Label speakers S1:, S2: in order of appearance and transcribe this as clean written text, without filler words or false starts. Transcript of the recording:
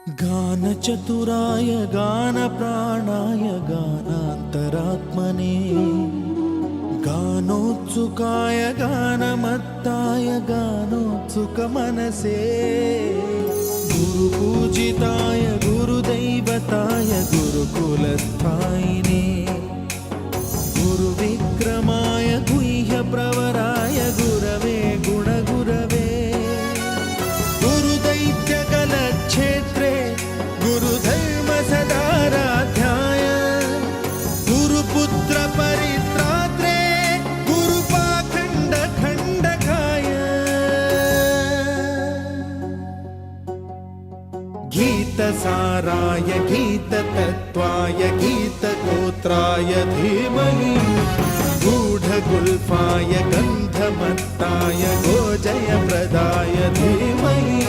S1: गानचतुराय गानप्राणाय गानान्तरात्मने गानोत्सुकाय गानमत्ताय गानोत्सुकमनसे गुरुपूजिताय गुरुदैवताय गुरुकुलस्थायिने गुरुविक्रमाय गुह्यप्रवराय गुरवे गुणगुरवे गुरुदैत्यकलक्षेत्रे गुरुधर्मसदाराध्याय गुरुपुत्रपरित्रात्रे गुरुपाखण्डखण्डकाय गीतसाराय गीततत्त्वाय गीतगोत्राय धीमहि गूढगुल्फाय गन्धमत्ताय गोजयप्रदाय धीमहि